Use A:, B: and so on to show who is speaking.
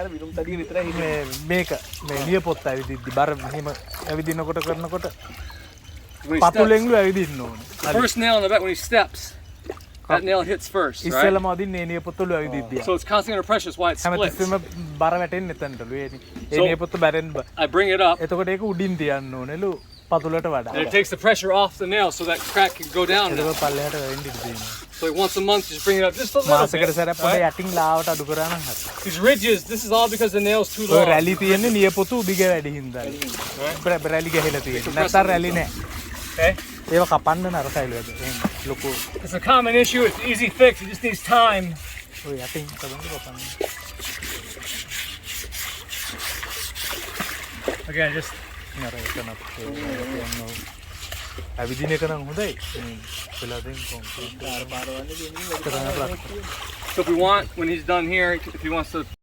A: අර විලුම් තඩිය විතරයි හිටියේ.
B: මේක මේ නියපොත්ත ඇවිදිද්දි බර මෙහෙම ඇවිදිනකොට කරනකොට
C: When he
B: පතුලෙන්ලු ඇවිදින්න ඕනේ.
C: steps, first nail in the back when he steps, that nail hits first, right?
B: ඉස්සෙල්ලම අදින්නේ නියපොත්තලු ඇවිදිද්දි.
C: So it's constantly under pressure. That's why it splits.
B: හැමතිස්සෙම බර වැටෙන්නේ එතනටලු. ඒ නියපොත්ත බැරෙන්න.
C: I bring it up,
B: එතකොට ඒක උඩින් තියන්න ඕනෙලු පතුලට වඩා.
C: and it takes the pressure off the nail, so that crack can go down.
B: ඒක පල්ලෙහාට වෙන්න ඉඩ තියෙනවා.
C: So like once a month, just bring it up just a little
B: මාසෙකට
C: bit.
B: සැරයක් පොඩ යටින් ලාවට අඩු කරා නම් හරි.
C: These ridges, this is all because the nail's too
B: ඔය
C: long.
B: රැලි තියෙන්නේ නියපොතු උඩිග වැඩි හින්දා. රැලි ගහලා තියෙන්නේ. නැත්නම් රැලි නෑ.
C: Okay?
B: ඒව කපන්න නරකයිලු ඒක. එහෙම ලොකු.
C: It's a common issue. It's an easy fix. It just needs time.
B: ඔය යටින් කපන්න කපන්න.
C: Again, just
B: නර එකනත් කියනවා. ඇවිදින එක නම් හොඳයි. පෙළදෙන් කොම්පියුටර්
A: පාරවන්නේ දෙන්නේ
B: කරන ප්‍රශ්න.
C: so if we want, when he's done here, if he wants to